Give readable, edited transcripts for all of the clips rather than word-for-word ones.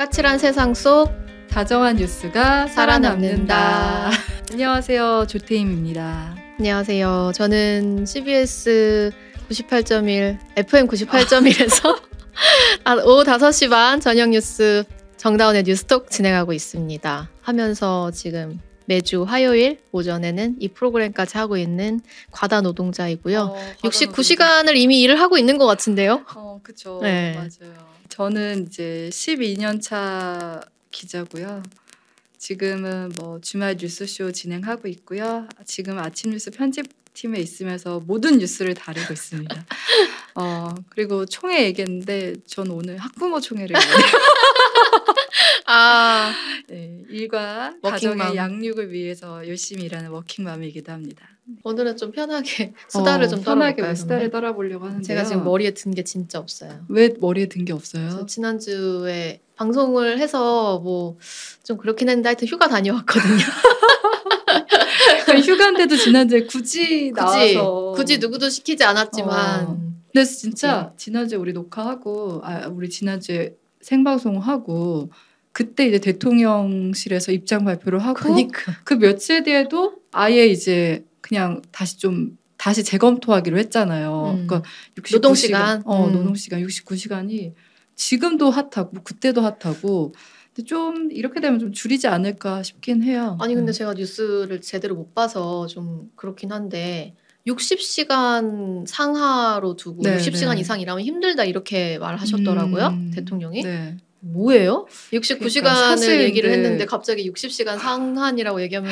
까칠한 세상 속 다정한 뉴스가 살아남는다. 안녕하세요, 조태임입니다. 안녕하세요. 저는 CBS 98.1, FM 98.1에서 오후 5시 반 저녁 뉴스 정다운의 뉴스톡 진행하고 있습니다. 하면서 지금 매주 화요일 오전에는 이 프로그램까지 하고 있는 과다 노동자이고요. 69시간을 이미 일을 하고 있는 것 같은데요. 그쵸. 네. 맞아요. 저는 이제 12년 차 기자고요. 지금은 뭐 주말 뉴스쇼 진행하고 있고요. 지금 아침 뉴스 편집팀에 있으면서 모든 뉴스를 다루고 있습니다. 그리고 총회 얘기했는데 전 오늘 학부모 총회를 네, 일과 가정의 양육을 위해서 열심히 일하는 워킹맘이기도 합니다. 오늘은 좀 편하게 수다를 좀 편하게 떨어볼까요? 수다를 떨어보려고 하는데요. 제가 지금 머리에 든 게 진짜 없어요. 왜 머리에 든 게 없어요? 저 지난주에 방송을 해서 뭐 좀 그렇긴 했는데 하여튼 휴가 다녀왔거든요. 휴가인데도 지난주에 굳이 나와서 굳이 누구도 시키지 않았지만 근데 진짜 지난주에 우리 녹화하고 우리 지난주에 생방송하고 그때 이제 대통령실에서 입장 발표를 하고 그러니까. 그 며칠 뒤에도 아예 이제 그냥 다시 재검토하기로 했잖아요. 그러니까 69시간, 노동시간. 노동시간 69시간이 지금도 핫하고 그때도 핫하고 근데 좀 이렇게 되면 좀 줄이지 않을까 싶긴 해요. 아니 근데 제가 뉴스를 제대로 못 봐서 좀 그렇긴 한데 60시간 상하로 두고 60시간 이상 일하면 힘들다 이렇게 말하셨더라고요. 대통령이. 네. 뭐예요? 69시간을 그러니까 얘기를 했는데 갑자기 60시간 상한이라고 얘기하면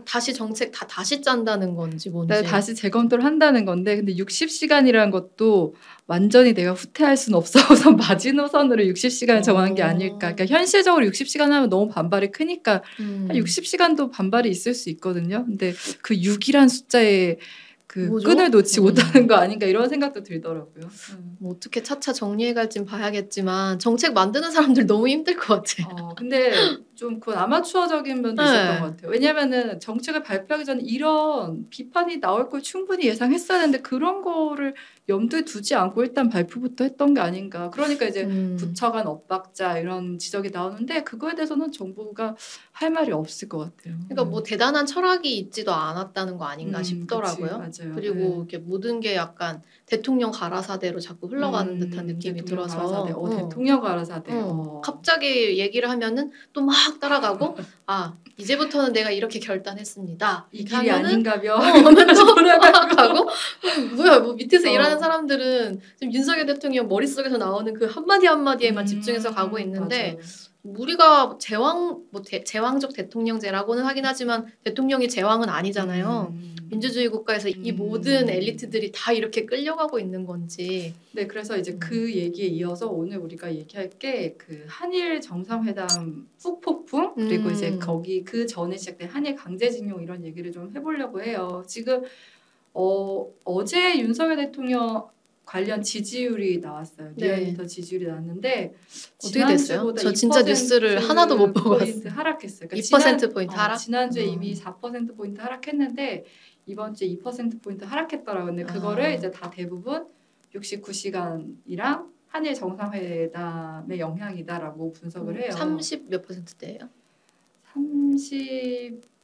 다시 정책 다시 짠다는 건지 뭔지. 다시 재검토를 한다는 건데 근데 60시간이라는 것도 완전히 내가 후퇴할 수는 없어서 마지노선으로 60시간을 정한 게 아닐까. 그러니까 현실적으로 60시간 하면 너무 반발이 크니까 60시간도 반발이 있을 수 있거든요. 근데 그 6이란 숫자에 그 뭐죠? 끈을 놓지 못하는 거 아닌가 이런 생각도 들더라고요. 뭐 어떻게 차차 정리해 갈진 봐야겠지만 정책 만드는 사람들 너무 힘들 것 같아. 근데 좀 그건 아마추어적인 면도 있었던 것 같아요. 왜냐면은 정책을 발표하기 전에 이런 비판이 나올 걸 충분히 예상했어야 했는데 그런 거를 염두에 두지 않고 일단 발표부터 했던 게 아닌가. 그러니까 이제 부처 간 엇박자 이런 지적이 나오는데 그거에 대해서는 정부가 할 말이 없을 것 같아요. 그러니까 뭐 대단한 철학이 있지도 않았다는 거 아닌가 싶더라고요. 그치, 맞아요. 그리고 이렇게 모든 게 약간 대통령 가라사대로 자꾸 흘러가는 듯한 느낌이 들어서 대통령 가라사대. 갑자기 얘기를 하면은 또 막 따라가고 이제부터는 내가 이렇게 결단했습니다. 이 길이 아닌가벼. 하면 또 돌아가고 뭐야 뭐 밑에서 일하는 사람들은 지금 윤석열 대통령 머릿속에서 나오는 그 한마디 한마디에만 집중해서 가고 있는데 맞아요. 우리가 제왕적 대통령제라고는 하긴 하지만 대통령이 제왕은 아니잖아요. 민주주의 국가에서 이 모든 엘리트들이 다 이렇게 끌려가고 있는 건지. 네, 그래서 이제 그 얘기에 이어서 오늘 우리가 얘기할 게 그 한일 정상회담 후폭풍 그리고 이제 거기 그 전에 시작된 한일 강제징용 이런 얘기를 좀 해보려고 해요. 지금 어제 윤석열 대통령 관련 지지율이 나왔어요. 리얼미터 지지율이 나왔는데 어떻게 됐어요? 저 진짜 뉴스를 하나도 못 보고 왔어요. 하락했어요. 그러니까 2%포인트 하락? 지난주에 이미 4%포인트 하락했는데 이번 주에 2%포인트 하락했더라고요. 근데 그거를 이제 다 대부분 69시간이랑 한일 정상회담의 영향이다라고 분석을 해요. 30 몇 %대예요?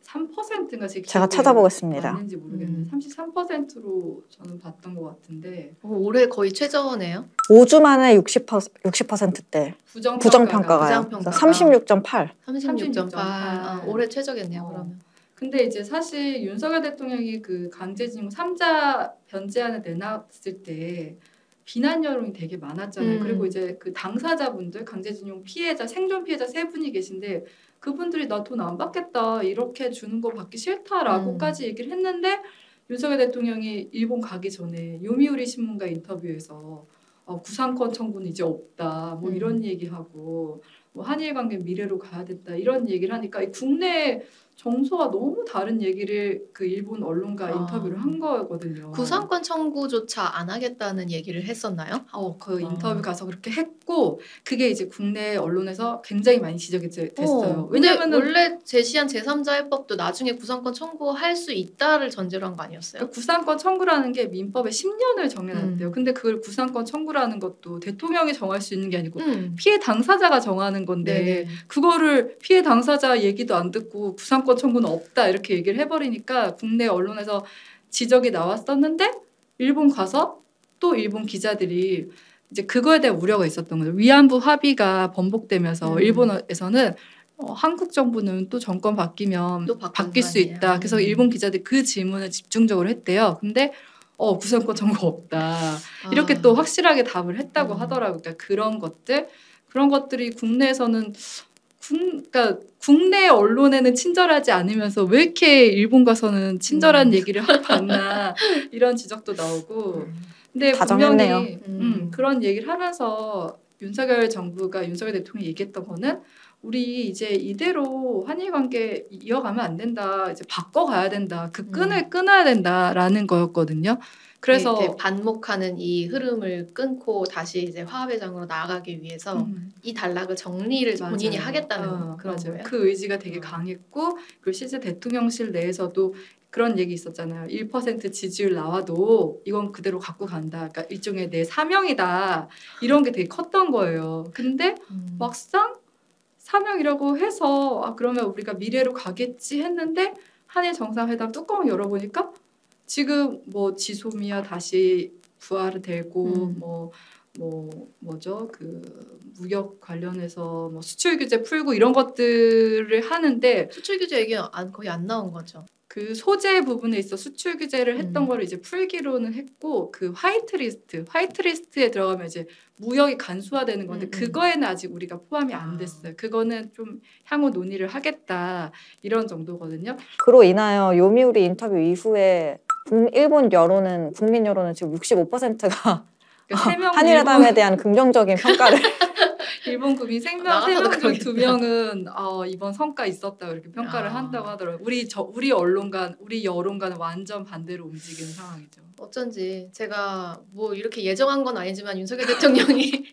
33%인가 제가 찾아보겠습니다. 맞는지 모르겠는데 33%로 저는 봤던 것 같은데 올해 거의 최저네요. 5주 만에 60%대 부정평가가 36.8. 36.8. 올해 최저겠네요. 그러면. 근데 이제 사실 윤석열 대통령이 그 강제징용 3자 변제안을 내놨을 때 비난 여론이 되게 많았잖아요. 그리고 이제 그 당사자분들 강제징용 피해자 생존 피해자 3분이 계신데 그분들이 나 돈 안 받겠다 이렇게 주는 거 받기 싫다라고까지 얘기를 했는데 윤석열 대통령이 일본 가기 전에 요미우리 신문과 인터뷰에서 구상권 청구는 이제 없다 뭐 이런 얘기하고 뭐 한일 관계 미래로 가야 된다 이런 얘기를 하니까 국내 정서와 너무 다른 얘기를 그 일본 언론과 인터뷰를 한 거거든요. 구상권 청구조차 안 하겠다는 얘기를 했었나요? 그 인터뷰 가서 그렇게 했고 그게 이제 국내 언론에서 굉장히 많이 지적이 됐어요. 왜냐면 원래 제시한 제3자 해법도 나중에 구상권 청구할 수 있다를 전제로 한 거 아니었어요? 그러니까 구상권 청구라는 게 민법에 10년을 정해놨대요. 근데 그걸 구상권 청구라는 것도 대통령이 정할 수 있는 게 아니고 피해 당사자가 정하는 일어나는 건데 네네. 그거를 피해 당사자 얘기도 안 듣고 구상권 청구는 없다 이렇게 얘기를 해버리니까 국내 언론에서 지적이 나왔었는데 일본 가서 또 일본 기자들이 이제 그거에 대한 우려가 있었던 거죠. 위안부 합의가 번복되면서 일본에서는 한국 정부는 또 정권 바뀌면 또 바뀔 수 있다. 그래서 일본 기자들이 그 질문을 집중적으로 했대요. 근데 구상권 청구 없다. 이렇게 또 확실하게 답을 했다고 하더라고요. 그러니까 그런 것들이 국내에서는 그러니까 국내 언론에는 친절하지 않으면서 왜 이렇게 일본 가서는 친절한 얘기를 하나 이런 지적도 나오고 근데 분명히 그런 얘기를 하면서 윤석열 대통령이 얘기했던 거는 우리 이제 이대로 한일 관계 이어가면 안 된다. 이제 바꿔가야 된다. 그 끈을 끊어야 된다라는 거였거든요. 그래서 반목하는 이 흐름을 끊고 다시 이제 화합회장으로 나아가기 위해서 이 단락을 정리를 본인이 하겠다는 그런 거예요. 그 의지가 되게 강했고 그리고 실제 대통령실 내에서도 그런 얘기 있었잖아요. 1% 지지율 나와도 이건 그대로 갖고 간다. 그러니까 일종의 내 사명이다. 이런 게 되게 컸던 거예요. 근데 막상 사명이라고 해서 그러면 우리가 미래로 가겠지 했는데 한일 정상회담 뚜껑을 열어보니까 지금 뭐 지소미아 다시 부활이 되고 뭐죠 그 무역 관련해서 뭐 수출 규제 풀고 이런 것들을 하는데 수출 규제 얘기는 거의 안 나온 거죠. 그 소재 부분에 있어 수출 규제를 했던 거를 이제 풀기로는 했고 그 화이트리스트에 들어가면 이제 무역이 간소화되는 건데 그거에는 아직 우리가 포함이 안 됐어요. 그거는 좀 향후 논의를 하겠다 이런 정도거든요. 그로 인하여 요미우리 인터뷰 이후에 일본 여론은 국민 여론은 지금 65%가 그러니까 한일회담에 대한 긍정적인 평가를 일본 국민 3명 중 2명은 이번 성과 있었다 이렇게 평가를 한다고 하더라고요. 우리 여론과는 완전 반대로 움직이는 상황이죠. 어쩐지 제가 뭐 이렇게 예정한 건 아니지만 윤석열 대통령이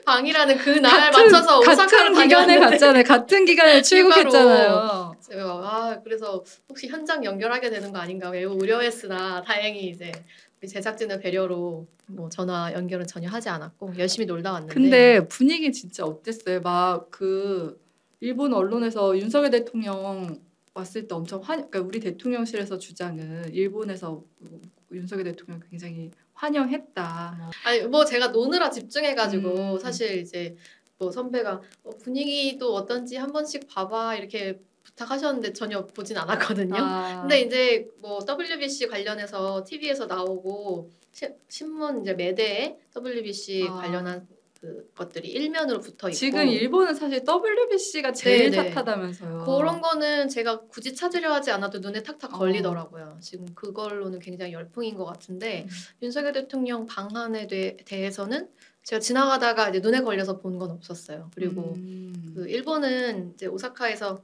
방이라는 그 날 맞춰서 오사카를 기간에 갔잖아요. 같은 기간에 출국했잖아요. 제가 그래서 혹시 현장 연결하게 되는 거 아닌가 매우 우려했으나 다행히 이제 우리 제작진의 배려로 뭐 전화 연결은 전혀 하지 않았고 열심히 놀다 왔는데. 근데 분위기 진짜 어땠어요? 막 그 일본 언론에서 윤석열 대통령 왔을 때 엄청 그러니까 우리 대통령실에서 주장은 일본에서 윤석열 대통령 굉장히 환영했다. 아니 뭐 제가 노느라 집중해가지고 사실 이제 뭐 선배가 분위기도 어떤지 한 번씩 봐봐 이렇게 부탁하셨는데 전혀 보진 않았거든요. 근데 이제 뭐 WBC 관련해서 TV에서 나오고 신문 이제 매대에 WBC 관련한 그 것들이 일면으로 붙어 있고 지금 일본은 사실 WBC가 제일 핫하다면서요. 그런 거는 제가 굳이 찾으려 하지 않아도 눈에 탁탁 걸리더라고요. 지금 그걸로는 굉장히 열풍인 것 같은데 윤석열 대통령 방한에 대해서는 제가 지나가다가 이제 눈에 걸려서 본 건 없었어요. 그리고 그 일본은 이제 오사카에서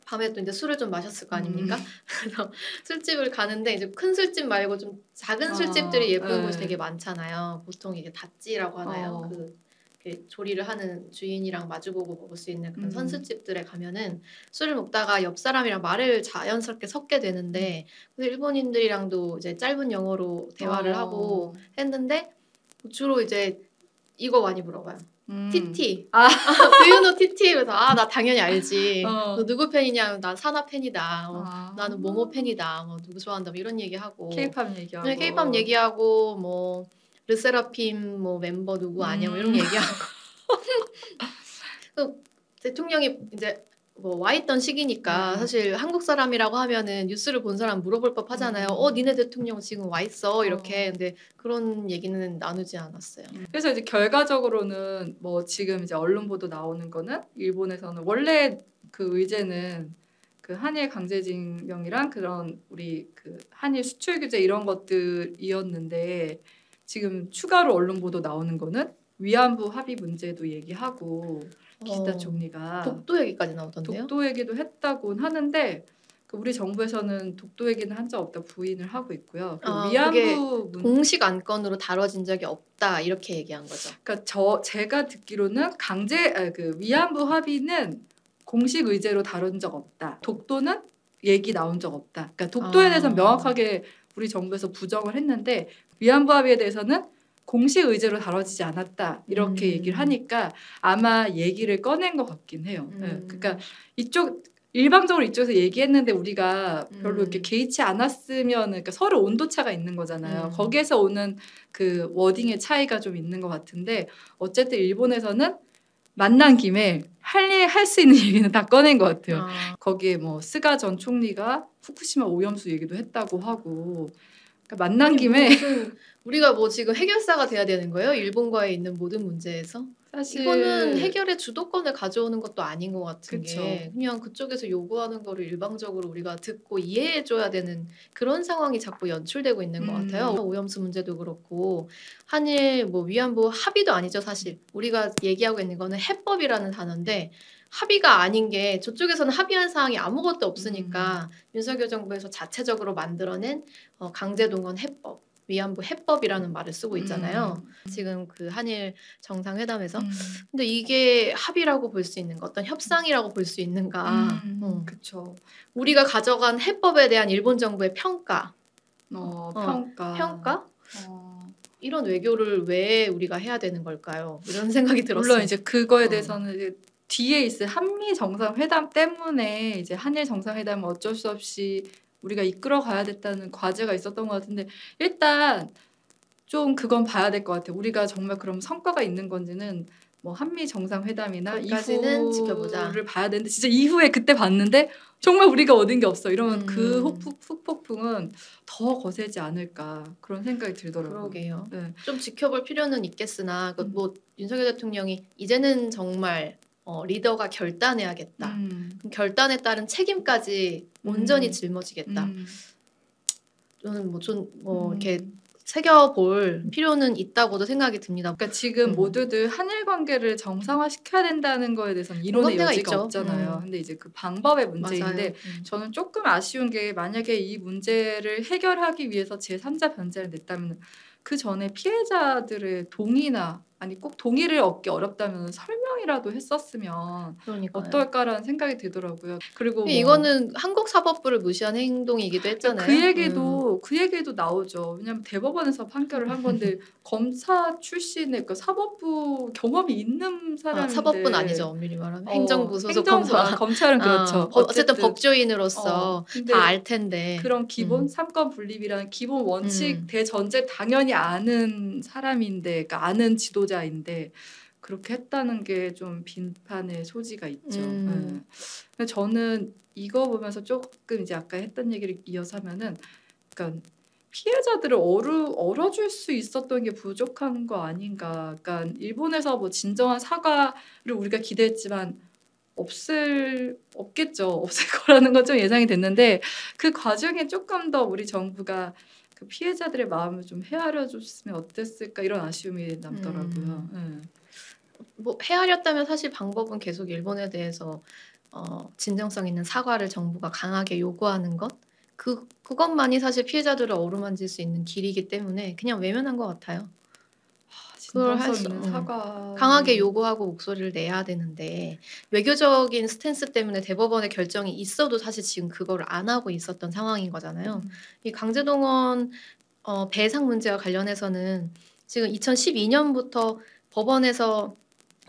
밤에 또 이제 술을 좀 마셨을 거 아닙니까? 그래서 술집을 가는데 이제 큰 술집 말고 좀 작은 술집들이 예쁜 곳이 되게 많잖아요. 보통 이게 다찌라고 하나요? 그 조리를 하는 주인이랑 마주보고 먹을 수 있는 그런 선술집들에 가면은 술을 먹다가 옆 사람이랑 말을 자연스럽게 섞게 되는데 일본인들이랑도 이제 짧은 영어로 대화를 하고 했는데 주로 이제 이거 많이 물어봐요. TT. Do you know TT? 그래서 나 당연히 알지. 너 누구 팬이냐? 난 사나 팬이다. 나는 모모 팬이다. 뭐 누구 좋아한다. 뭐 이런 얘기하고. K-팝 얘기하고. 네, K-팝 얘기하고 뭐 르세라핌 뭐 멤버 누구 아냐 뭐 이런 얘기하고. 대통령이 이제 뭐 와 있던 시기니까 사실 한국 사람이라고 하면은 뉴스를 본 사람 물어볼 법 하잖아요. 니네 대통령 지금 와 있어 이렇게. 근데 그런 얘기는 나누지 않았어요. 그래서 이제 결과적으로는 뭐 지금 이제 언론 보도 나오는 거는 일본에서는 원래 그 의제는 그 한일 강제징용이랑 그런 우리 그 한일 수출 규제 이런 것들이었는데 지금 추가로 언론 보도 나오는 거는 위안부 합의 문제도 얘기하고 기시다 총리가 독도 얘기까지 나오던데요? 독도 얘기도 했다고 하는데 우리 정부에서는 독도 얘기는 한 적 없다 부인을 하고 있고요. 위안부 공식 안건으로 다뤄진 적이 없다 이렇게 얘기한 거죠. 그러니까 제가 듣기로는 그 위안부 합의는 공식 의제로 다룬 적 없다. 독도는 얘기 나온 적 없다. 그러니까 독도에 대해서는 명확하게 우리 정부에서 부정을 했는데 위안부 합의에 대해서는 공식 의제로 다뤄지지 않았다 이렇게 얘기를 하니까 아마 얘기를 꺼낸 것 같긴 해요. 그러니까 일방적으로 이쪽에서 얘기했는데 우리가 별로 이렇게 개의치 않았으면 그러니까 서로 온도차가 있는 거잖아요. 거기에서 오는 그 워딩의 차이가 좀 있는 것 같은데 어쨌든 일본에서는 만난 김에 할 수 있는 얘기는 다 꺼낸 것 같아요. 거기에 뭐 스가 전 총리가 후쿠시마 오염수 얘기도 했다고 하고 그러니까 만난 김에 무슨 우리가 뭐 지금 해결사가 돼야 되는 거예요? 일본과의 있는 모든 문제에서? 사실 이거는 해결의 주도권을 가져오는 것도 아닌 것 같은 그쵸. 게 그냥 그쪽에서 요구하는 거를 일방적으로 우리가 듣고 이해해줘야 되는 그런 상황이 자꾸 연출되고 있는 것 같아요. 오염수 문제도 그렇고 한일 뭐 위안부 합의도 아니죠 사실. 우리가 얘기하고 있는 거는 해법이라는 단어인데 합의가 아닌 게 저쪽에서는 합의한 사항이 아무것도 없으니까 윤석열 정부에서 자체적으로 만들어낸 강제동원 해법. 위안부 해법이라는 말을 쓰고 있잖아요. 지금 그 한일 정상회담에서. 근데 이게 합의라고 볼 수 있는가? 어떤 협상이라고 볼 수 있는가? 그렇죠. 우리가 가져간 해법에 대한 일본 정부의 평가. 평가. 이런 외교를 왜 우리가 해야 되는 걸까요? 이런 생각이 들었어요. 물론 이제 그거에 대해서는 이제 뒤에 있을 한미 정상회담 때문에 이제 한일 정상회담은 어쩔 수 없이 우리가 이끌어 가야 됐다는 과제가 있었던 것 같은데 일단 좀 그건 봐야 될 것 같아요. 우리가 정말 그럼 성과가 있는 건지는 뭐 한미 정상회담이나 거기까지는 지켜보자. 이후를 봐야 되는데 진짜 이후에 그때 봤는데 정말 우리가 얻은 게 없어. 이러면 그 후폭풍은 더 거세지 않을까 그런 생각이 들더라고요. 그러게요. 네. 좀 지켜볼 필요는 있겠으나 뭐 윤석열 대통령이 이제는 정말 리더가 결단해야겠다. 그럼 결단에 따른 책임까지 온전히 짊어지겠다. 저는 이렇게 새겨볼 필요는 있다고도 생각이 듭니다. 그러니까 지금 모두들 한일 관계를 정상화시켜야 된다는 거에 대해서는 이론의 여지가 있죠. 없잖아요. 근데 이제 그 방법의 문제인데 저는 조금 아쉬운 게 만약에 이 문제를 해결하기 위해서 제3자 변제를 냈다면 그 전에 피해자들의 동의나 아니 꼭 동의를 얻기 어렵다면 설명이라도 했었으면 그러니까요. 어떨까라는 생각이 들더라고요. 그리고 이거는 한국 사법부를 무시한 행동이기도 했잖아요. 그 얘기도 나오죠. 왜냐하면 대법원에서 판결을 한 건데 검사 출신의 그 사법부 경험이 있는 사람인데 사법부는 아니죠. 엄밀히 말하면 행정부 소속 검사. 검찰은 그렇죠. 어쨌든 법조인으로서 다 알 텐데 그런 기본 삼권 분립이라는 기본 원칙 대전제 당연히 아는 사람인데, 그러니까 아는 지도자인데 그렇게 했다는 게 좀 비판의 소지가 있죠. 근데 저는 이거 보면서 조금 이제 아까 했던 얘기를 이어서 하면은, 그러니까 피해자들을 얼어줄 수 있었던 게 부족한 거 아닌가. 그러니까 일본에서 뭐 진정한 사과를 우리가 기대했지만 없겠죠. 없을 거라는 건 좀 예상이 됐는데 그 과정에 조금 더 우리 정부가 그 피해자들의 마음을 좀 헤아려 줬으면 어땠을까 이런 아쉬움이 남더라고요. 뭐 헤아렸다면 사실 방법은 계속 일본에 대해서 진정성 있는 사과를 정부가 강하게 요구하는 것 그것만이 사실 피해자들을 어루만질 수 있는 길이기 때문에 그냥 외면한 것 같아요. 그걸 할 수 있는 사과 강하게 요구하고 목소리를 내야 되는데 외교적인 스탠스 때문에 대법원의 결정이 있어도 사실 지금 그거를 안 하고 있었던 상황인 거잖아요. 이 강제동원 배상 문제와 관련해서는 지금 2012년부터 법원에서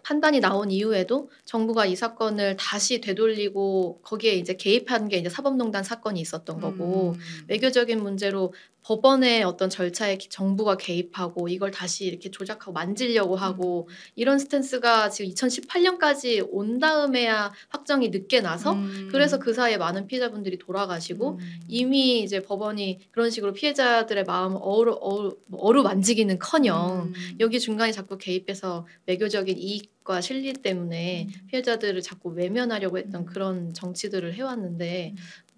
판단이 나온 이후에도 정부가 이 사건을 다시 되돌리고 거기에 이제 개입한 게 이제 사법농단 사건이 있었던 거고 외교적인 문제로 법원의 어떤 절차에 정부가 개입하고 이걸 다시 이렇게 조작하고 만지려고 하고 이런 스탠스가 지금 2018년까지 온 다음에야 확정이 늦게 나서 그래서 그 사이에 많은 피해자분들이 돌아가시고 이미 이제 법원이 그런 식으로 피해자들의 마음을 어루만지기는커녕 여기 중간에 자꾸 개입해서 외교적인 이익과 실리 때문에 피해자들을 자꾸 외면하려고 했던 그런 정치들을 해왔는데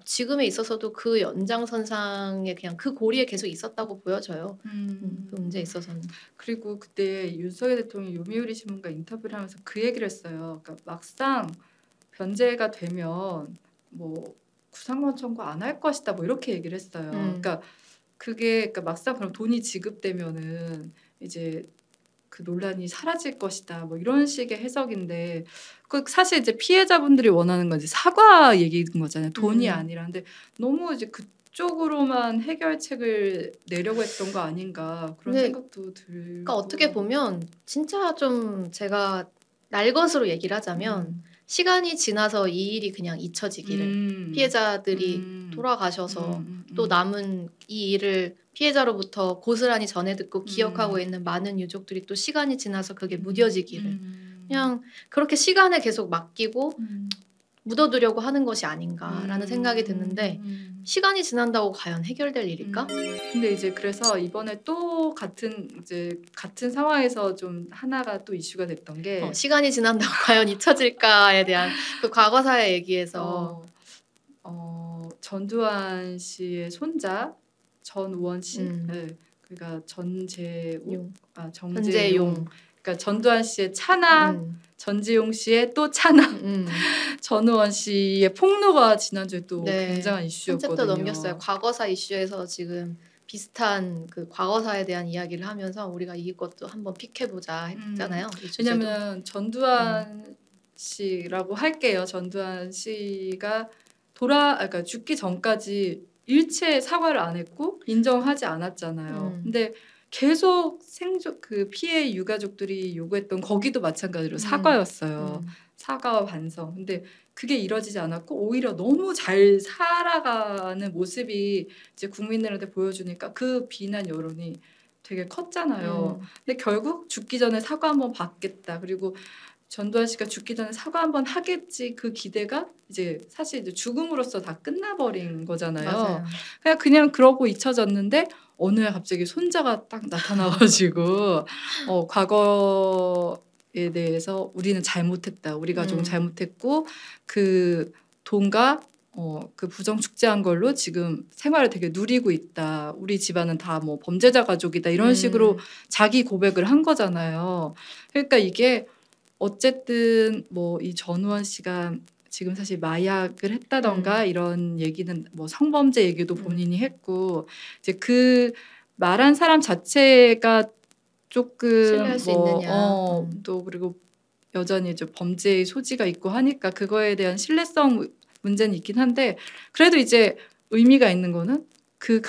지금에 있어서도 그 연장선상에 그냥 그 고리에 계속 있었다고 보여져요. 그 문제에 있어서는. 그리고 그때 윤석열 대통령이 요미우리 신문과 인터뷰를 하면서 그 얘기를 했어요. 그러니까 막상 변제가 되면 뭐 구상권 청구 안 할 것이다 뭐 이렇게 얘기를 했어요. 그러니까 그러니까 막상 그럼 돈이 지급되면은 이제 그 논란이 사라질 것이다 뭐 이런 식의 해석인데 그 사실 이제 피해자분들이 원하는 건 이제 사과 얘기인 거잖아요. 돈이 아니라. 근데 너무 이제 그쪽으로만 해결책을 내려고 했던 거 아닌가 그런 근데 생각도 들고. 그러니까 어떻게 보면 진짜 좀 제가 날 것으로 얘기를 하자면 시간이 지나서 이 일이 그냥 잊혀지기를 피해자들이 돌아가셔서 또 남은 이 일을 피해자로부터 고스란히 전해 듣고 기억하고 있는 많은 유족들이 또 시간이 지나서 그게 무뎌지기를 그냥 그렇게 시간에 계속 맡기고 묻어두려고 하는 것이 아닌가라는 생각이 드는데 시간이 지난다고 과연 해결될 일일까? 근데 이제 그래서 이번에 또 같은 상황에서 좀 하나가 또 이슈가 됐던 게 시간이 지난다고 과연 잊혀질까에 대한 그 과거사의 얘기에서 전두환 씨의 손자 전우원 씨, 네, 그러니까 정재용, 그러니까 전두환 씨의 차남, 전재용 씨의 또 차남, 전우원 씨의 폭로가 지난주에 또 굉장한 이슈였거든요. 한참 더 넘겼어요. 과거사 이슈에서 지금 비슷한 그 과거사에 대한 이야기를 하면서 우리가 이것도 한번 픽해보자 했잖아요. 왜냐하면 전두환 씨라고 할게요. 전두환 씨가 그러니까 죽기 전까지 일체 사과를 안 했고 인정하지 않았잖아요. 근데 계속 그 피해 유가족들이 요구했던 거기도 마찬가지로 사과였어요. 사과와 반성. 근데 그게 이루어지지 않았고 오히려 너무 잘 살아가는 모습이 이제 국민들한테 보여주니까 그 비난 여론이 되게 컸잖아요. 근데 결국 죽기 전에 사과 한번 받겠다. 그리고 전두환 씨가 죽기 전에 사과 한번 하겠지 그 기대가 이제 사실 이제 죽음으로써 다 끝나버린 거잖아요. 맞아요. 그냥 그러고 잊혀졌는데 어느 날 갑자기 손자가 딱 나타나가지고 과거에 대해서 우리는 잘못했다. 우리가 좀 잘못했고 그 돈과 그 부정 축제한 걸로 지금 생활을 되게 누리고 있다. 우리 집안은 다 뭐 범죄자 가족이다. 이런 식으로 자기 고백을 한 거잖아요. 그러니까 이게 어쨌든 뭐 이 전우원 씨가 지금 사실 마약을 했다던가 이런 얘기는 뭐 성범죄 얘기도 본인이 했고 이제 그 말한 사람 자체가 조금 신뢰할 수 있느냐. 또 그리고 여전히 이제 범죄의 소지가 있고 하니까 그거에 대한 신뢰성 문제는 있긴 한데 그래도 이제 의미가 있는 거는 그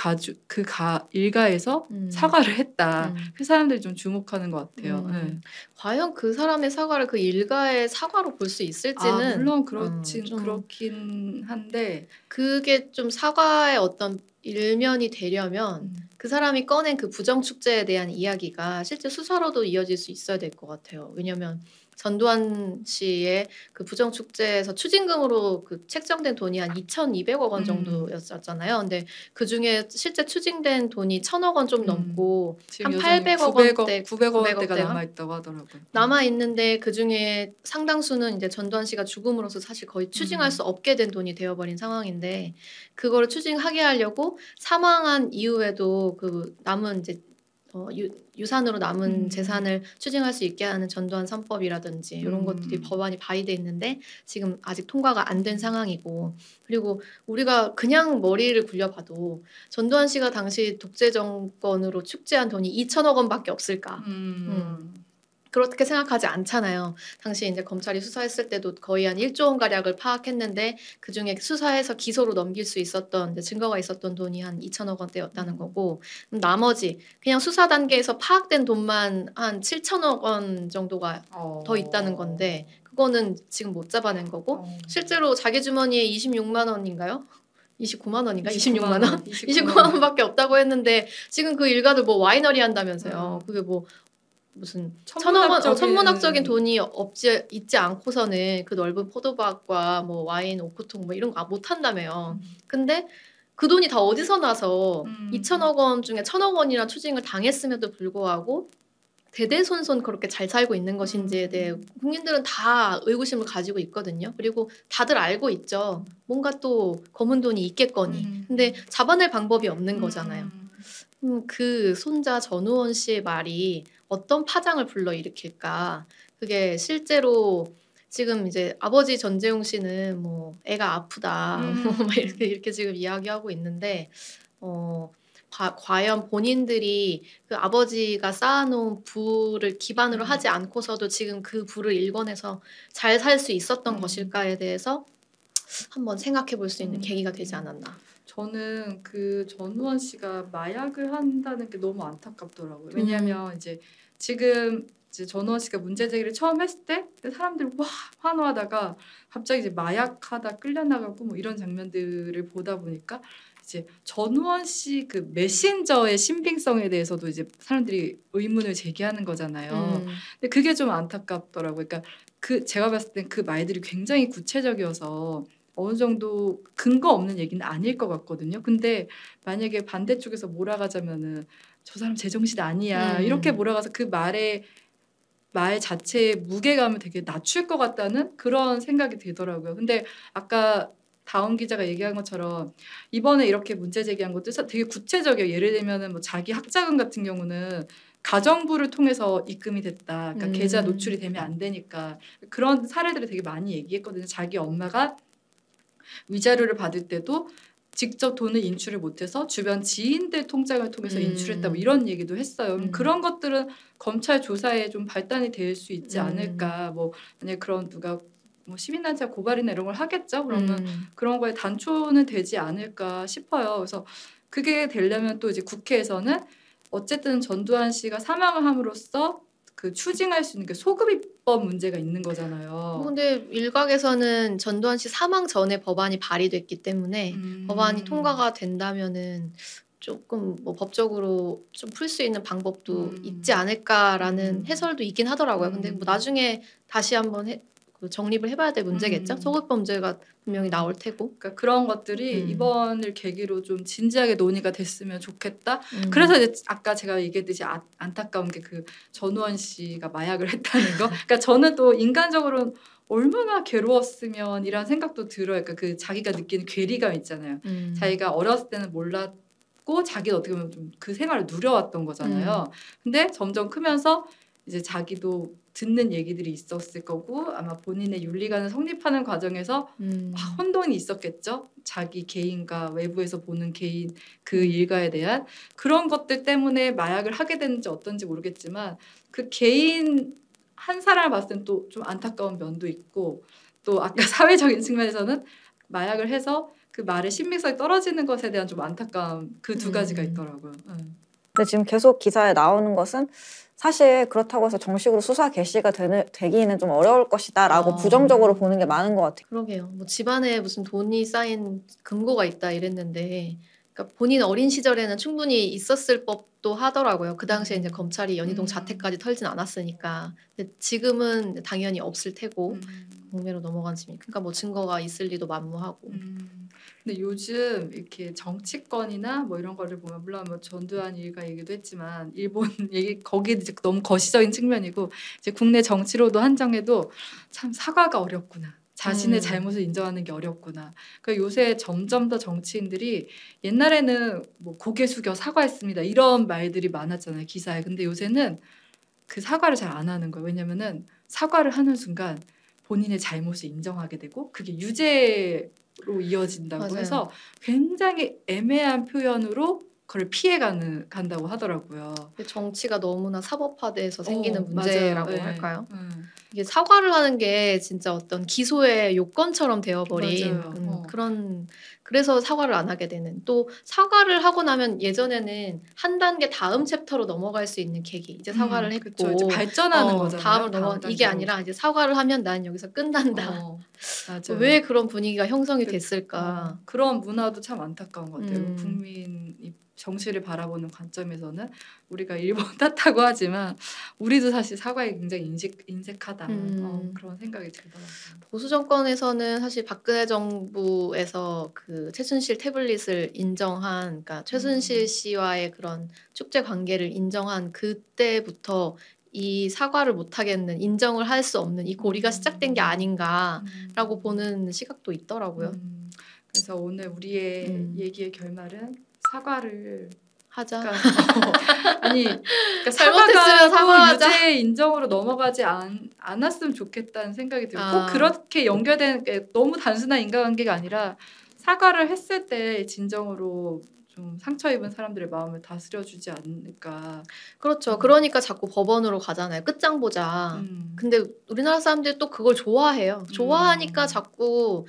일가에서 사과를 했다. 그 사람들이 좀 주목하는 것 같아요. 네. 과연 그 사람의 사과를 그 일가의 사과로 볼 수 있을지는 물론 그렇긴 한데 그게 좀 사과의 어떤 일면이 되려면 그 사람이 꺼낸 그 부정 축제에 대한 이야기가 실제 수사로도 이어질 수 있어야 될 것 같아요. 왜냐하면 전두환 씨의 그 부정 축제에서 추징금으로 그 책정된 돈이 한 2,200억 원 정도였었잖아요. 근데 그 중에 실제 추징된 돈이 1,000억 원 좀 넘고 한 800억 원대, 900억 원대가 남아 있다고 하더라고요. 남아 있는데 그 중에 상당수는 이제 전두환 씨가 죽음으로써 사실 거의 추징할 수 없게 된 돈이 되어버린 상황인데 그거를 추징하게 하려고 사망한 이후에도 그 남은 이제 유산으로 남은 재산을 추징할 수 있게 하는 전두환 3법이라든지 이런 것들이 법안이 발의돼 있는데 지금 아직 통과가 안 된 상황이고 그리고 우리가 그냥 머리를 굴려봐도 전두환 씨가 당시 독재 정권으로 축제한 돈이 2천억 원밖에 없을까? 그렇게 생각하지 않잖아요. 당시 이제 검찰이 수사했을 때도 거의 한 1조 원 가량을 파악했는데 그 중에 수사해서 기소로 넘길 수 있었던 증거가 있었던 돈이 한 2천억 원대였다는 거고 나머지 그냥 수사 단계에서 파악된 돈만 한 7천억 원 정도가 더 있다는 건데 그거는 지금 못 잡아낸 거고 실제로 자기 주머니에 26만 원인가요? 29만 원인가? 26만 원? 29만 원밖에 없다고 했는데 지금 그 일가들 뭐 와이너리 한다면서요. 그게 뭐 무슨 천문학적인 돈이 있지 않고서는 그 넓은 포도밭과 뭐 와인, 오크통 뭐 이런 거 못 한다며요. 근데 그 돈이 다 어디서 나서 2천억 원 중에 1,000억 원이나 추징을 당했음에도 불구하고 대대손손 그렇게 잘 살고 있는 것인지에 대해 국민들은 다 의구심을 가지고 있거든요. 그리고 다들 알고 있죠. 뭔가 또 검은 돈이 있겠거니. 근데 잡아낼 방법이 없는 거잖아요. 그 손자 전우원 씨의 말이 어떤 파장을 불러일으킬까? 그게 실제로 지금 이제 아버지 전재용 씨는 뭐 애가 아프다 막 이렇게 지금 이야기하고 있는데 과연 본인들이 그 아버지가 쌓아놓은 부를 기반으로 하지 않고서도 지금 그 부를 일궈내서 잘 살 수 있었던 것일까에 대해서 한번 생각해 볼 수 있는 계기가 되지 않았나. 저는 그 전우원 씨가 마약을 한다는 게 너무 안타깝더라고요. 왜냐하면 이제 지금 이제 전우원 씨가 문제 제기를 처음 했을 때 사람들이 와 환호하다가 갑자기 이제 마약하다 끌려나가고 뭐 이런 장면들을 보다 보니까 이제 전우원 씨 그 메신저의 신빙성에 대해서도 이제 사람들이 의문을 제기하는 거잖아요. 근데 그게 좀 안타깝더라고요. 그러니까 그 제가 봤을 땐 그 말들이 굉장히 구체적이어서 어느 정도 근거 없는 얘기는 아닐 것 같거든요. 근데 만약에 반대쪽에서 몰아가자면은 저 사람 제정신 아니야 이렇게 몰아가서 그 말 자체의 무게감을 되게 낮출 것 같다는 그런 생각이 들더라고요. 근데 아까 다운 기자가 얘기한 것처럼 이번에 이렇게 문제 제기한 것도 되게 구체적이에요. 예를 들면은 뭐 자기 학자금 같은 경우는 가정부를 통해서 입금이 됐다. 그러니까 계좌 노출이 되면 안 되니까 그런 사례들을 되게 많이 얘기했거든요. 자기 엄마가 위자료를 받을 때도 직접 돈을 인출을 못해서 주변 지인들 통장을 통해서 인출했다 뭐 이런 얘기도 했어요. 그런 것들은 검찰 조사에 좀 발단이 될 수 있지 않을까. 뭐 만약 그런 누가 뭐 시민단체 고발이나 이런 걸 하겠죠. 그러면 그런 거에 단초는 되지 않을까 싶어요. 그래서 그게 되려면 또 이제 국회에서는 어쨌든 전두환 씨가 사망을 함으로써 그 추징할 수 있는 게 소급입법 문제가 있는 거잖아요. 근데 일각에서는 전두환 씨 사망 전에 법안이 발의됐기 때문에 법안이 통과가 된다면은 조금 뭐 법적으로 좀 풀 수 있는 방법도 있지 않을까라는 해설도 있긴 하더라고요. 근데 뭐 나중에 다시 한번 그 정립을 해봐야 될 문제겠죠. 소급법 문제가 분명히 나올 테고. 그러니까 그런 것들이 이번을 계기로 좀 진지하게 논의가 됐으면 좋겠다. 그래서 이제 아까 제가 얘기했듯이 안타까운 게 그 전우원 씨가 마약을 했다는 거. 그러니까 저는 또 인간적으로 얼마나 괴로웠으면 이런 생각도 들어요. 그러니까 그 자기가 느끼는 괴리감 있잖아요. 자기가 어렸을 때는 몰랐고 자기는 어떻게 보면 좀 그 생활을 누려왔던 거잖아요. 근데 점점 크면서 이제 자기도 듣는 얘기들이 있었을 거고 아마 본인의 윤리관을 성립하는 과정에서 막 혼돈이 있었겠죠. 자기 개인과 외부에서 보는 개인 그 일가에 대한 그런 것들 때문에 마약을 하게 됐는지 어떤지 모르겠지만 그 개인 한 사람을 봤을 땐 또 좀 안타까운 면도 있고 또 아까 사회적인 측면에서는 마약을 해서 그 말의 신빙성이 떨어지는 것에 대한 좀 안타까움 그 두 가지가 있더라고요. 근데 지금 계속 기사에 나오는 것은 사실 그렇다고 해서 정식으로 수사 개시가 되기는 좀 어려울 것이다라고 부정적으로 보는 게 많은 것 같아요. 그러게요. 뭐 집안에 무슨 돈이 쌓인 금고가 있다 이랬는데 그러니까 본인 어린 시절에는 충분히 있었을 법도 하더라고요. 그 당시에 이제 검찰이 연희동 자택까지 털진 않았으니까. 근데 지금은 당연히 없을 테고 공매로 넘어간 집이. 그러니까 뭐 증거가 있을 리도 만무하고. 근데 요즘 이렇게 정치권이나 뭐 이런 거를 보면 물론 뭐 전두환 일가 얘기도 했지만 일본 얘기 거기에 이제 너무 거시적인 측면이고 이제 국내 정치로도 한정해도 참 사과가 어렵구나. 자신의 잘못을 인정하는 게 어렵구나. 그러니까 요새 점점 더 정치인들이 옛날에는 뭐 고개 숙여 사과했습니다. 이런 말들이 많았잖아요. 기사에. 근데 요새는 그 사과를 잘 안 하는 거예요. 왜냐면은 사과를 하는 순간 본인의 잘못을 인정하게 되고 그게 유죄로 이어진다고 맞아요. 해서 굉장히 애매한 표현으로 그걸 간다고 하더라고요. 정치가 너무나 사법화돼서 생기는 문제라고 맞아요. 할까요? 이게 사과를 하는 게 진짜 어떤 기소의 요건처럼 되어버린 그런 그래서 사과를 안 하게 되는 또 사과를 하고 나면 예전에는 한 단계 다음 챕터로 넘어갈 수 있는 계기 이제 사과를 했고 그쵸. 이제 발전하는 거잖아요. 다음을 이게 단계로. 아니라 이제 사과를 하면 난 여기서 끝난다. 맞아요. 왜 그런 분위기가 형성이 됐을까? 그런 문화도 참 안타까운 것 같아요. 국민이 정치를 바라보는 관점에서는 우리가 일본 탓하고 하지만 우리도 사실 사과에 굉장히 인색하다 그런 생각이 들더라고요. 보수 정권에서는 사실 박근혜 정부에서 그 최순실 태블릿을 인정한, 그러니까 최순실 씨와의 그런 축제 관계를 인정한 그때부터 이 사과를 못 하겠는, 인정을 할 수 없는 이 고리가 시작된 게 아닌가라고 보는 시각도 있더라고요. 그래서 오늘 우리의 얘기의 결말은 사과를 하자. 그러니까 잘못했으면 사과하자. 유죄 인정으로 넘어가지 않았으면 좋겠다는 생각이 들고 꼭 그렇게 연결되는 게 너무 단순한 인간관계가 아니라 사과를 했을 때 진정으로 좀 상처 입은 사람들의 마음을 다스려주지 않을까. 그렇죠. 그러니까 자꾸 법원으로 가잖아요. 끝장 보자. 근데 우리나라 사람들이 또 그걸 좋아해요. 좋아하니까 자꾸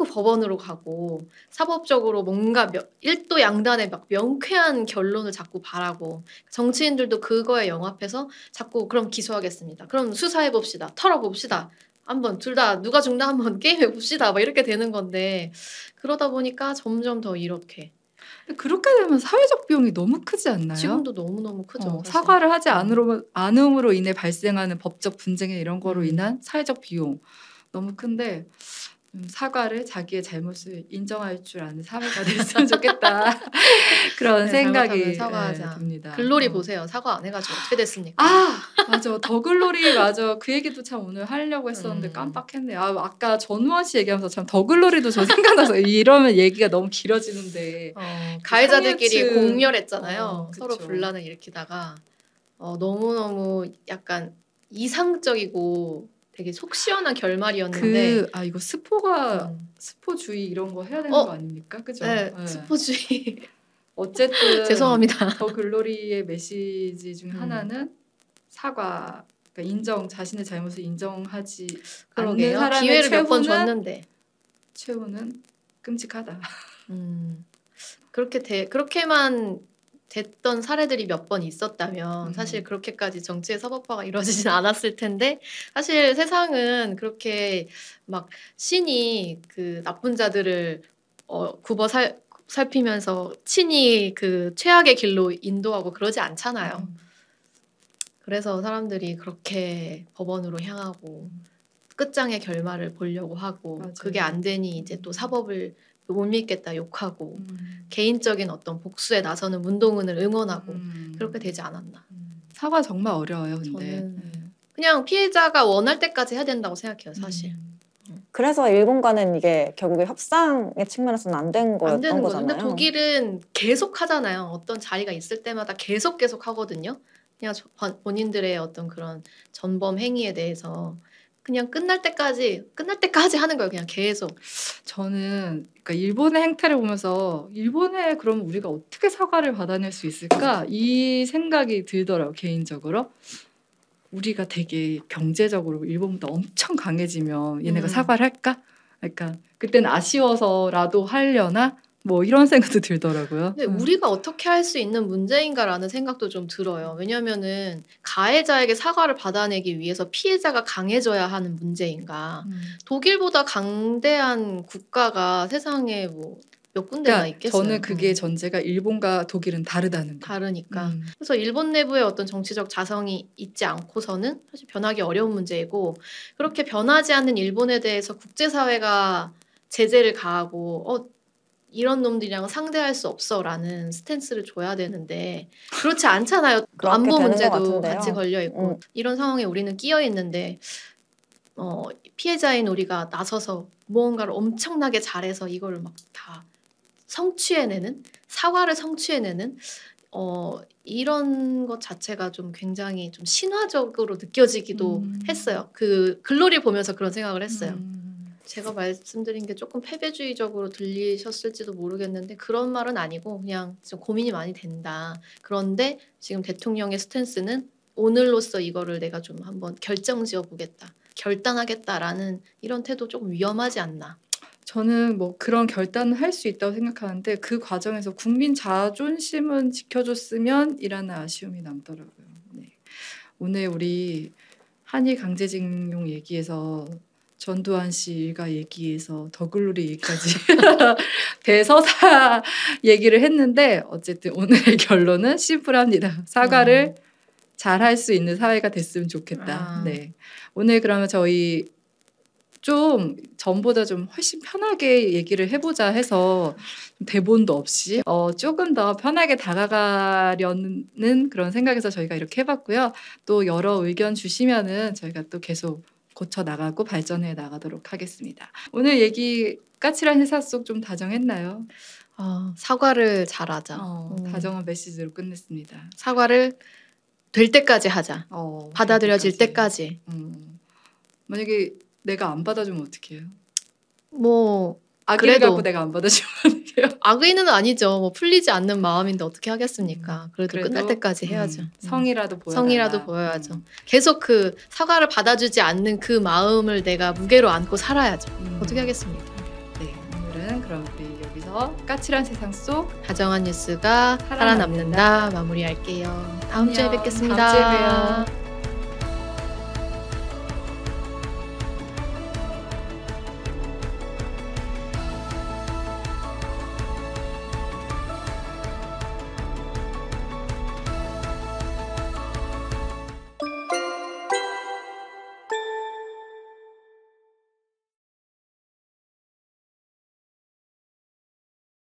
법원으로 가고 사법적으로 뭔가 1도 양단의 막 명쾌한 결론을 자꾸 바라고 정치인들도 그거에 영합해서 자꾸 그럼 기소하겠습니다. 그럼 수사해 봅시다. 털어봅시다. 한번 둘 다 누가 죽나 한번 게임해 봅시다. 막 이렇게 되는 건데 그러다 보니까 점점 더 이렇게 근데 그렇게 되면 사회적 비용이 너무 크지 않나요? 지금도 너무너무 크죠. 사실. 사과를 하지 않음으로 인해 발생하는 법적 분쟁에 이런 거로 인한 사회적 비용 너무 큰데 사과를 자기의 잘못을 인정할 줄 아는 사회가 됐으면 좋겠다. 그런 네, 생각이 잘못하면 사과하자. 듭니다. 글로리 보세요. 사과 안 해가지고 어떻게 됐습니까? 아 맞아. 더글로리 맞아. 그 얘기도 참 오늘 하려고 했었는데 음. 깜빡했네. 아까 전우원 씨 얘기하면서 참 더글로리도 저 생각나서 이러면 얘기가 너무 길어지는데 가해자들끼리 상해층- 공멸했잖아요. 그쵸. 서로 분란을 일으키다가 너무너무 약간 이상적이고 되게 속 시원한 결말이었는데 이거 스포가 음. 스포주의 이런 거 해야 되는 어? 거 아닙니까? 그죠? 네, 네. 스포주의 어쨌든 죄송합니다. 더 글로리의 메시지 중 음. 하나는 사과, 그러니까 자신의 잘못을 인정하지 않는 그러게요. 사람의 기회를 몇 번 최후는 줬는데 끔찍하다. 그렇게만 됐던 사례들이 몇 번 있었다면 사실 음. 그렇게까지 정치의 사법화가 이루어지진 않았을 텐데 사실 세상은 그렇게 막 신이 그 나쁜 자들을 굽어 살피면서 친히 그 최악의 길로 인도하고 그러지 않잖아요. 그래서 사람들이 그렇게 법원으로 향하고 끝장의 결말을 보려고 하고 맞아요. 그게 안 되니 이제 또 사법을 못 믿겠다 욕하고 음. 개인적인 어떤 복수에 나서는 문동은을 응원하고 음. 그렇게 되지 않았나. 사과 정말 어려워요. 근데 저는 그냥 피해자가 원할 때까지 해야 된다고 생각해요. 사실. 그래서 일본과는 이게 결국에 협상의 측면에서는 안 된 안 거였던 되는 거죠. 거잖아요. 근데 독일은 계속 하잖아요. 어떤 자리가 있을 때마다 계속 하거든요. 그냥 본인들의 어떤 그런 전범 행위에 대해서 그냥 끝날 때까지 하는 거예요. 그냥 계속. 저는 그러니까 일본의 행태를 보면서 일본에 그럼 우리가 어떻게 사과를 받아낼 수 있을까 이 생각이 들더라고요. 개인적으로. 우리가 되게 경제적으로 일본보다 엄청 강해지면 얘네가 사과를 할까? 그러니까 그때는 아쉬워서라도 하려나? 뭐 이런 생각도 들더라고요. 근데 우리가 어떻게 할 수 있는 문제인가라는 생각도 좀 들어요. 왜냐면은 가해자에게 사과를 받아내기 위해서 피해자가 강해져야 하는 문제인가. 독일보다 강대한 국가가 세상에 뭐 몇 군데나 그러니까 있겠어요. 저는 그게 전제가 일본과 독일은 다르다는 거. 다르니까. 그래서 일본 내부에 어떤 정치적 자성이 있지 않고서는 사실 변하기 어려운 문제이고 그렇게 변하지 않는 일본에 대해서 국제사회가 제재를 가하고 이런 놈들이랑 상대할 수 없어라는 스탠스를 줘야 되는데 그렇지 않잖아요. 또 그렇게 안보 되는 것 문제도 같은데요. 같이 걸려 있고 이런 상황에 우리는 끼어 있는데 피해자인 우리가 나서서 무언가를 엄청나게 잘해서 이걸 막 다 사과를 성취해내는 이런 것 자체가 좀 굉장히 좀 신화적으로 느껴지기도 했어요. 그 글로리 보면서 그런 생각을 했어요. 제가 말씀드린 게 조금 패배주의적으로 들리셨을지도 모르겠는데 그런 말은 아니고 그냥 좀 고민이 많이 된다. 그런데 지금 대통령의 스탠스는 오늘로써 이거를 내가 좀 한번 결정지어 보겠다. 결단하겠다라는 이런 태도 조금 위험하지 않나. 저는 뭐 그런 결단을 할 수 있다고 생각하는데 그 과정에서 국민 자존심은 지켜줬으면 이라는 아쉬움이 남더라고요. 네. 오늘 우리 한일 강제징용 얘기에서 전두환 씨 일가 얘기에서 더글로리 얘기까지 대서사 얘기를 했는데 어쨌든 오늘의 결론은 심플합니다. 사과를 잘할 수 있는 사회가 됐으면 좋겠다. 네. 오늘 그러면 저희 좀 전보다 좀 훨씬 편하게 얘기를 해보자 해서 대본도 없이 조금 더 편하게 다가가려는 그런 생각에서 저희가 이렇게 해봤고요. 또 여러 의견 주시면은 저희가 또 계속 고쳐 나가고 발전해 나가도록 하겠습니다. 오늘 얘기 까칠한 회사 속 좀 다정했나요? 사과를 잘하자. 다정한 메시지로 끝냈습니다. 사과를 될 때까지 하자. 받아들여질 때까지. 만약에 내가 안 받아주면 어떡해요? 뭐 아기를 그래도 갖고 내가 안 받아주면 같아요. 악의는 아니죠. 뭐 풀리지 않는 마음인데 어떻게 하겠습니까? 그래도 끝날 때까지 해야죠. 성이라도 보여. 성이라도 보여야죠. 계속 그 사과를 받아주지 않는 그 마음을 내가 무게로 안고 살아야죠. 어떻게 하겠습니까? 네, 오늘은 그럼 우리 여기서 까칠한 세상 속 다정한 뉴스가 살아남는다 마무리할게요. 다음 주에 안녕. 뵙겠습니다. 다음 주에 봬요.